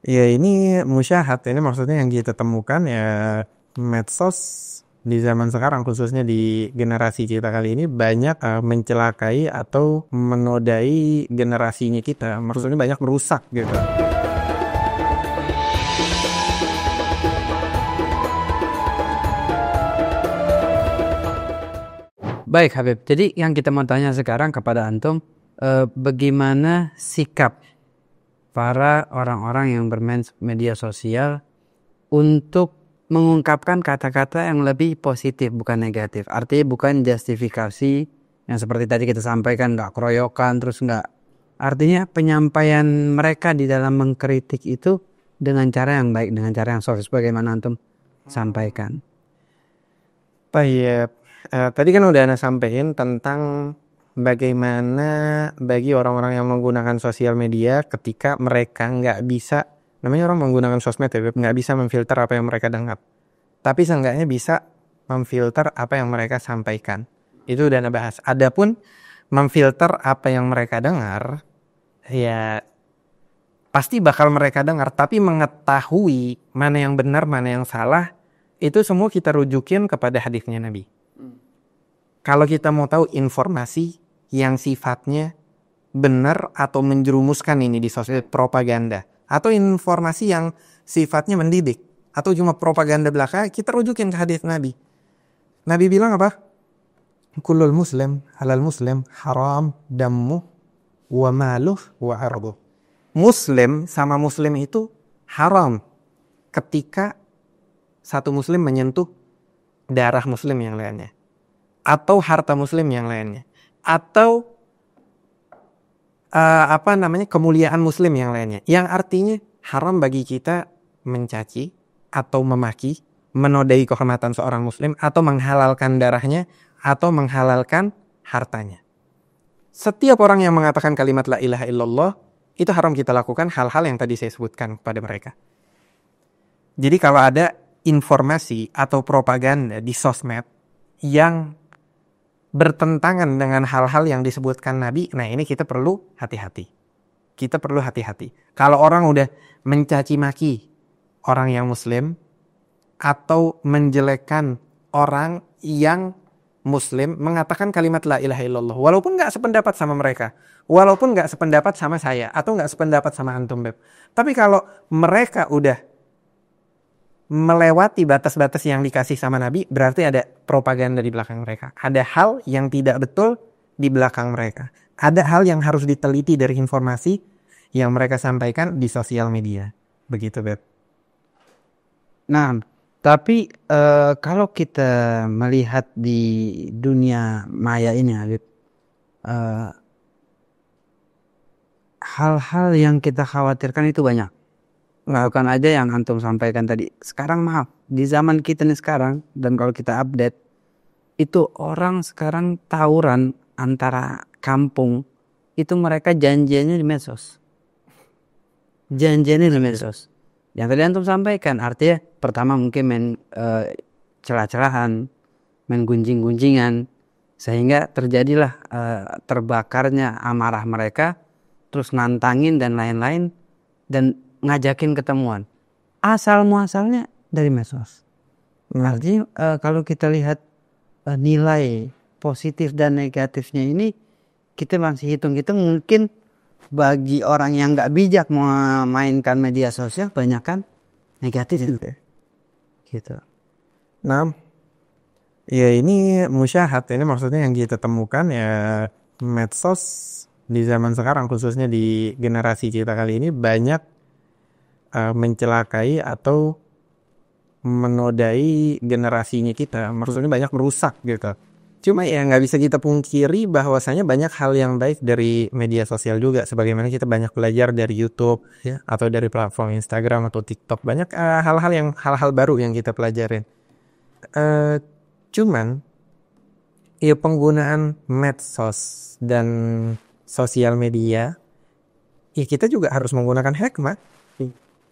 Ya ini musyahad, ini maksudnya yang kita temukan ya medsos di zaman sekarang khususnya di generasi kita kali ini banyak mencelakai atau menodai generasinya kita. Maksudnya banyak merusak gitu. Baik Habib, jadi yang kita mau tanya sekarang kepada Antum, bagaimana sikap para orang-orang yang bermain media sosial untuk mengungkapkan kata-kata yang lebih positif bukan negatif. Artinya bukan justifikasi yang seperti tadi kita sampaikan, nggak keroyokan terus nggak. Artinya penyampaian mereka di dalam mengkritik itu dengan cara yang baik, dengan cara yang soft, bagaimana Antum sampaikan. Baik, tadi kan udah Ana sampaikan tentang bagaimana bagi orang-orang yang menggunakan sosial media ketika mereka nggak bisa, namanya orang menggunakan sosmed ya, Beb, nggak bisa memfilter apa yang mereka dengar. Tapi seenggaknya bisa memfilter apa yang mereka sampaikan. Itu udah Ana bahas. Adapun memfilter apa yang mereka dengar, ya pasti bakal mereka dengar. Tapi mengetahui mana yang benar, mana yang salah, itu semua kita rujukin kepada hadisnya Nabi. Kalau kita mau tahu informasi yang sifatnya benar atau menjerumuskan ini di sosial propaganda, atau informasi yang sifatnya mendidik, atau cuma propaganda belaka, kita rujukin ke hadis Nabi. Nabi bilang apa? Kullul muslim halal muslim haram dammu wa maluh wa arduh. Muslim sama muslim itu haram ketika satu muslim menyentuh darah muslim yang lainnya, atau harta muslim yang lainnya, atau kemuliaan muslim yang lainnya, yang artinya haram bagi kita mencaci atau memaki, menodai kehormatan seorang muslim, atau menghalalkan darahnya, atau menghalalkan hartanya. Setiap orang yang mengatakan kalimat la ilaha illallah, itu haram kita lakukan hal-hal yang tadi saya sebutkan kepada mereka. Jadi kalau ada informasi atau propaganda di sosmed yang bertentangan dengan hal-hal yang disebutkan Nabi, nah ini kita perlu hati-hati. Kita perlu hati-hati. Kalau orang udah mencaci maki orang yang muslim atau menjelekkan orang yang muslim, mengatakan kalimat la ilaha illallah, walaupun gak sependapat sama mereka, walaupun gak sependapat sama saya, atau gak sependapat sama antum, Beb. Tapi kalau mereka udah melewati batas-batas yang dikasih sama Nabi, berarti ada propaganda di belakang mereka. Ada hal yang tidak betul di belakang mereka. Ada hal yang harus diteliti dari informasi yang mereka sampaikan di sosial media. Begitu, Beb. Nah, tapi kalau kita melihat di dunia maya ini, Habib, hal-hal yang kita khawatirkan itu banyak. Bukan aja yang Antum sampaikan tadi. Sekarang maaf, di zaman kita nih sekarang, dan kalau kita update, itu orang sekarang tawuran antara kampung, itu mereka janjiannya di medsos. Janjiannya di medsos. Yang tadi Antum sampaikan, artinya pertama mungkin main celah-celahan, main gunjing-gunjingan, sehingga terjadilah terbakarnya amarah mereka, terus nantangin dan lain-lain, dan ngajakin ketemuan. Asal muasalnya dari medsos. Artinya kalau kita lihat nilai positif dan negatifnya ini, kita masih hitung-hitung, mungkin bagi orang yang nggak bijak memainkan media sosial, banyak kan negatif itu. Gitu. Nah, ya ini musyahad, ini maksudnya yang kita temukan ya medsos di zaman sekarang khususnya di generasi kita kali ini banyak mencelakai atau menodai generasinya kita. Maksudnya banyak merusak gitu. Cuma ya nggak bisa kita pungkiri bahwasanya banyak hal yang baik dari media sosial juga. Sebagaimana kita banyak belajar dari YouTube ya, atau dari platform Instagram atau TikTok. Banyak hal-hal baru yang kita pelajarin. Cuman ya penggunaan medsos dan sosial media, ya kita juga harus menggunakan hikmah.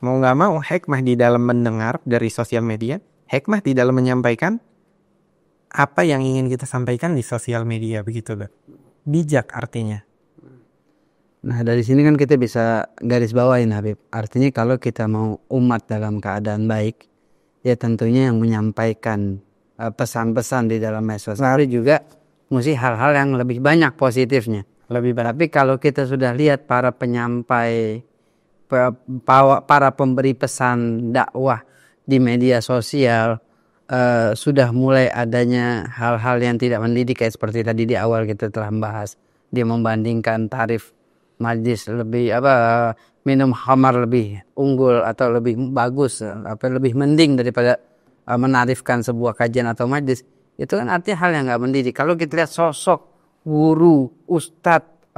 Mau nggak mau, hikmah di dalam mendengar dari sosial media, hikmah di dalam menyampaikan apa yang ingin kita sampaikan di sosial media, begitu loh. Bijak artinya. Nah, dari sini kan kita bisa garis bawain Habib. Artinya kalau kita mau umat dalam keadaan baik, ya tentunya yang menyampaikan pesan-pesan di dalam medsos hari juga mesti hal-hal yang lebih banyak positifnya. Lebih banyak. Tapi kalau kita sudah lihat para penyampai, para pemberi pesan dakwah di media sosial, sudah mulai adanya hal-hal yang tidak mendidik, kayak seperti tadi di awal kita telah membahas. Dia membandingkan tarif majlis lebih minum khamar lebih unggul atau lebih bagus, lebih mending daripada menarifkan sebuah kajian atau majlis. Itu kan artinya hal yang nggak mendidik. Kalau kita lihat sosok guru, ustadz,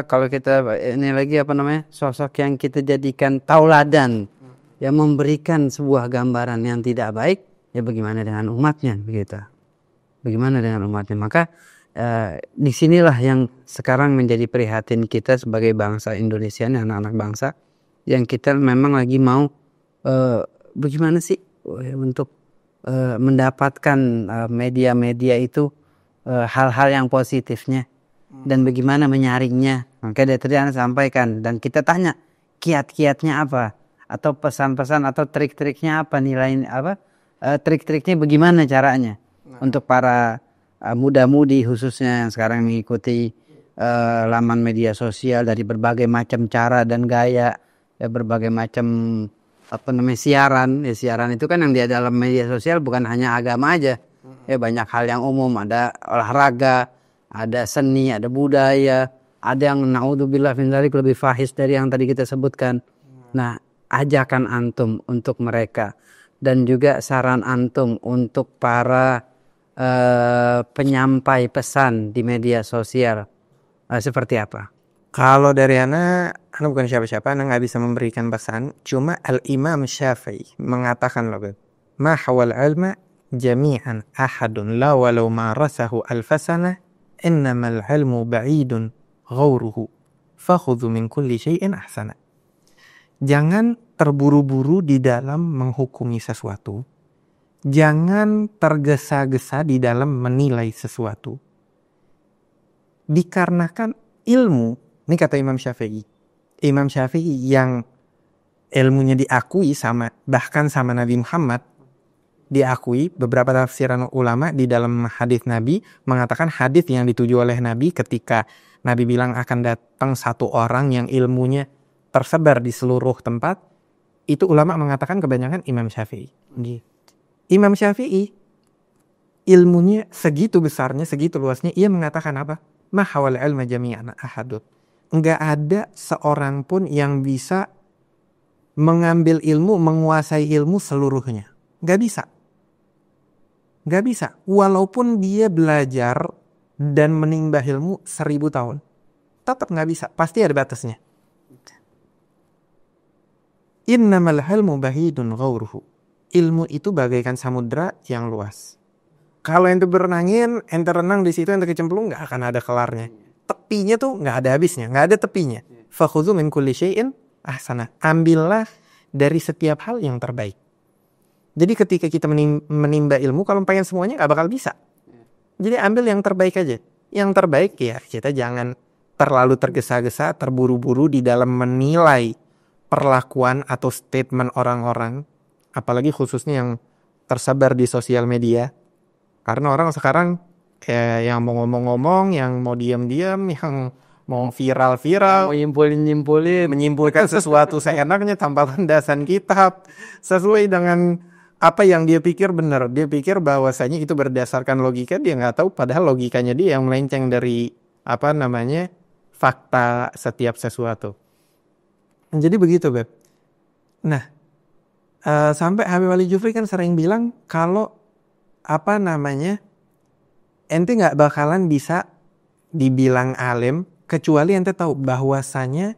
kalau kita ini lagi sosok yang kita jadikan tauladan, yang memberikan sebuah gambaran yang tidak baik, ya bagaimana dengan umatnya begitu? Bagaimana dengan umatnya? Maka disinilah yang sekarang menjadi prihatin kita sebagai bangsa Indonesia, anak-anak bangsa, yang kita memang lagi mau bagaimana sih untuk mendapatkan media-media itu hal-hal yang positifnya dan bagaimana menyaringnya. Maka dari tadi Anda sampaikan dan kita tanya kiat-kiatnya apa atau pesan-pesan atau trik-triknya apa, trik-triknya bagaimana caranya untuk para muda-mudi khususnya yang sekarang mengikuti laman media sosial dari berbagai macam cara dan gaya, ya berbagai macam siaran. Ya, siaran itu kan yang di dalam media sosial bukan hanya agama aja, ya banyak hal yang umum, ada olahraga, ada seni, ada budaya, ada yang naudzubillah min dzalik lebih fahis dari yang tadi kita sebutkan. Nah, ajakan antum untuk mereka dan juga saran antum untuk para penyampai pesan di media sosial seperti apa? Kalau dari Ana bukan siapa-siapa, Ana nggak bisa memberikan pesan. Cuma Al-Imam Syafi'i mengatakan loh, ma hawal ilma jami'an ahadun la walau ma rasahu alfasana innamal ilmu ba'idun ghauruhu fakhudhu min kulli syai'in ahsana. Jangan terburu-buru di dalam menghukumi sesuatu. Jangan tergesa-gesa di dalam menilai sesuatu. Dikarenakan ilmu, ini kata Imam Syafi'i. Imam Syafi'i yang ilmunya diakui bahkan sama Nabi Muhammad, diakui beberapa tafsiran ulama di dalam hadis Nabi mengatakan hadis yang dituju oleh Nabi ketika Nabi bilang akan datang satu orang yang ilmunya tersebar di seluruh tempat, itu ulama mengatakan kebanyakan Imam Syafi'i. Imam Syafi'i ilmunya segitu besarnya, segitu luasnya, ia mengatakan apa? Ma hawal ilma jami'an ahadun. Enggak ada seorang pun yang bisa mengambil ilmu, menguasai ilmu seluruhnya. Enggak bisa. Enggak bisa. Walaupun dia belajar dan menimba ilmu 1000 tahun. Tetap enggak bisa. Pasti ada batasnya. Innamal ilmu bahidun ghauruhu. Ilmu itu bagaikan samudra yang luas. Kalau ente berenangin, ente renang di situ, ente kecemplung, nggak akan ada kelarnya. Tepinya tuh nggak ada habisnya, nggak ada tepinya. Fakhudhu min kulli syai'in ahsana. Ambillah dari setiap hal yang terbaik. Jadi ketika kita menimba ilmu, kalau pengen semuanya nggak bakal bisa. Jadi ambil yang terbaik aja. Yang terbaik ya kita jangan terlalu tergesa-gesa, terburu-buru di dalam menilai perlakuan atau statement orang-orang. Apalagi khususnya yang tersebar di sosial media. Karena orang sekarang yang mau ngomong-ngomong, yang mau diam-diam, yang mau viral-viral, Mau menyimpulkan sesuatu seenaknya tanpa landasan kitab, sesuai dengan apa yang dia pikir benar. Dia pikir bahwasanya itu berdasarkan logika, dia nggak tahu padahal logikanya dia yang melenceng dari fakta setiap sesuatu. Jadi begitu, Beb. Nah, sampai Habib Ali Jufri kan sering bilang kalau ente nggak bakalan bisa dibilang alim kecuali ente tahu bahwasanya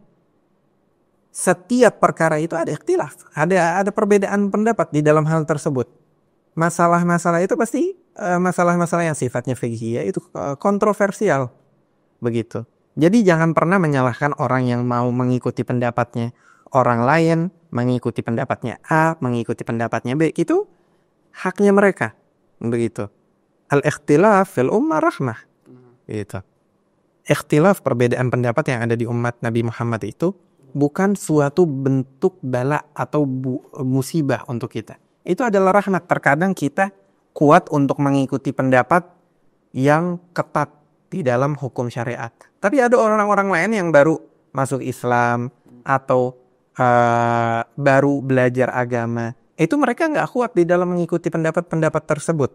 setiap perkara itu ada ikhtilaf, ada perbedaan pendapat di dalam hal tersebut. Masalah-masalah itu pasti masalah-masalah yang sifatnya fikih, itu kontroversial begitu. Jadi jangan pernah menyalahkan orang yang mau mengikuti pendapatnya orang lain, mengikuti pendapatnya A, mengikuti pendapatnya B, itu haknya mereka. Begitu. Al-ikhtilaf fil ummah rahmah. Gitu. ikhtilaf, perbedaan pendapat yang ada di umat Nabi Muhammad itu bukan suatu bentuk bala atau musibah untuk kita. Itu adalah rahmat. Terkadang kita kuat untuk mengikuti pendapat yang ketat di dalam hukum syariat. Tapi ada orang-orang lain yang baru masuk Islam atau baru belajar agama. Itu mereka nggak kuat di dalam mengikuti pendapat-pendapat tersebut.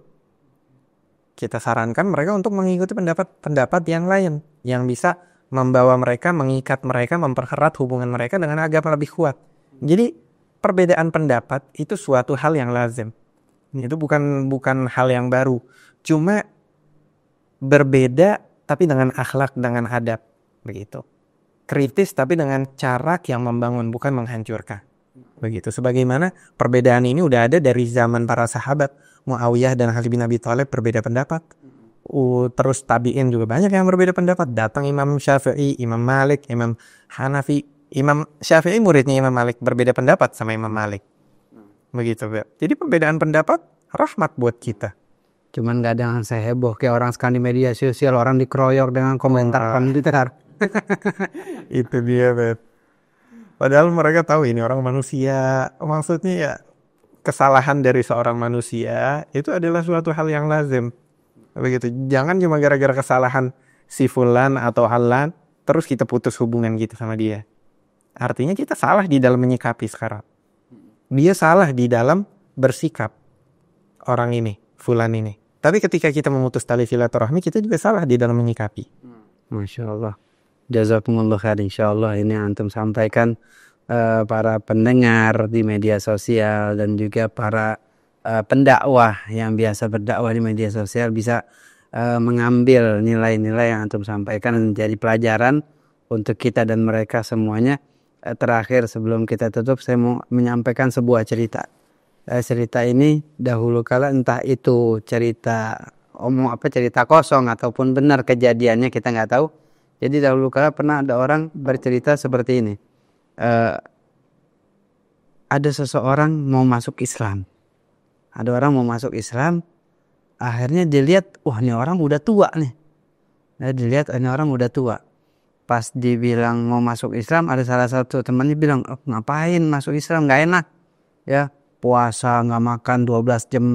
Kita sarankan mereka untuk mengikuti pendapat-pendapat yang lain yang bisa membawa mereka, mengikat mereka, mempererat hubungan mereka dengan agama lebih kuat. Jadi perbedaan pendapat itu suatu hal yang lazim. Itu bukan hal yang baru. Cuma berbeda tapi dengan akhlak, dengan adab, begitu. Kritis tapi dengan cara yang membangun, bukan menghancurkan. Begitu. Sebagaimana perbedaan ini udah ada dari zaman para sahabat. Muawiyah dan Ali bin Abi Thalib berbeda pendapat. Terus tabi'in juga banyak yang berbeda pendapat. Datang Imam Syafi'i, Imam Malik, Imam Hanafi. Imam Syafi'i muridnya Imam Malik, berbeda pendapat sama Imam Malik. Begitu, Beb. Jadi perbedaan pendapat rahmat buat kita. Cuman gak ada yang saya heboh kayak orang sekarang di media sosial, orang dikeroyok dengan komentar komentar. Itu dia, Beb. Padahal mereka tahu ini orang manusia. Maksudnya ya kesalahan dari seorang manusia itu adalah suatu hal yang lazim. Begitu. Jangan cuma gara-gara kesalahan si fulan atau halan terus kita putus hubungan gitu sama dia. Artinya kita salah di dalam menyikapi sekarang. Dia salah di dalam bersikap orang ini, fulan ini. Tapi ketika kita memutus tali silaturahmi, kita juga salah di dalam menyikapi. Masya Allah. Jazakumullah khair. Insyaallah ini antum sampaikan para pendengar di media sosial dan juga para pendakwah yang biasa berdakwah di media sosial bisa mengambil nilai-nilai yang antum sampaikan menjadi pelajaran untuk kita dan mereka semuanya. Terakhir sebelum kita tutup, saya mau menyampaikan sebuah cerita. Cerita ini dahulu kala entah itu cerita cerita kosong ataupun benar kejadiannya kita nggak tahu. Jadi dahulu kala pernah ada orang bercerita seperti ini. Ada seseorang mau masuk Islam. Ada orang mau masuk Islam. Akhirnya dilihat, wah ini orang udah tua nih. Dilihat ini orang udah tua. Pas dibilang mau masuk Islam, ada salah satu temannya bilang, ngapain masuk Islam, nggak enak. Ya, puasa, nggak makan 12 jam,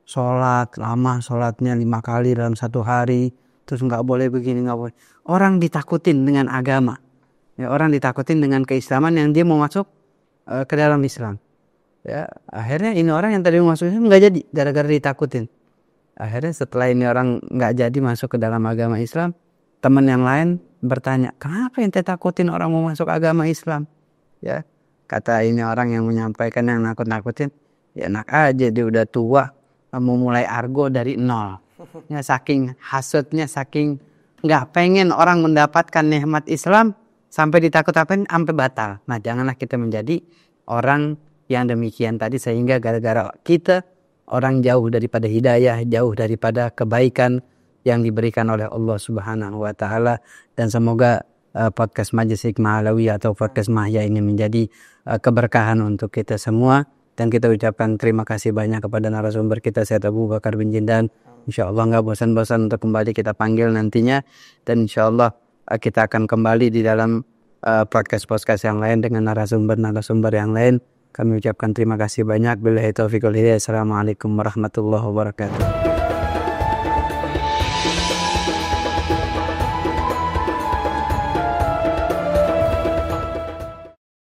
sholat, lama sholatnya 5 kali dalam satu hari. Terus nggak boleh begini, nggak boleh. Orang ditakutin dengan agama. Ya, orang ditakutin dengan keislaman yang dia mau masuk ke dalam Islam. Ya, akhirnya ini orang yang tadi mau masuk Islam nggak jadi, gara-gara ditakutin. Akhirnya setelah ini orang nggak jadi masuk ke dalam agama Islam, teman yang lain bertanya, kenapa ente takutin orang mau masuk agama Islam? Ya, kata ini orang yang menyampaikan yang nakut-nakutin, ya enak aja dia udah tua, mau mulai argo dari nol. Ya, saking hasutnya, saking nggak pengen orang mendapatkan nikmat Islam sampai ditakut-takutin sampai batal. Nah, janganlah kita menjadi orang yang demikian tadi sehingga gara-gara kita orang jauh daripada hidayah, jauh daripada kebaikan yang diberikan oleh Allah Subhanahu wa taala. Dan semoga podcast Majelis Hikmah Alawiyah atau podcast Mahya ini menjadi keberkahan untuk kita semua. Dan kita ucapkan terima kasih banyak kepada narasumber kita Syed Abu Bakar bin Jindan. InsyaAllah nggak bosan-bosan untuk kembali kita panggil nantinya. Dan insyaAllah kita akan kembali di dalam podcast-podcast yang lain dengan narasumber-narasumber yang lain. Kami ucapkan terima kasih banyak. Billahi taufiq wal hidayah. Assalamualaikum warahmatullahi wabarakatuh.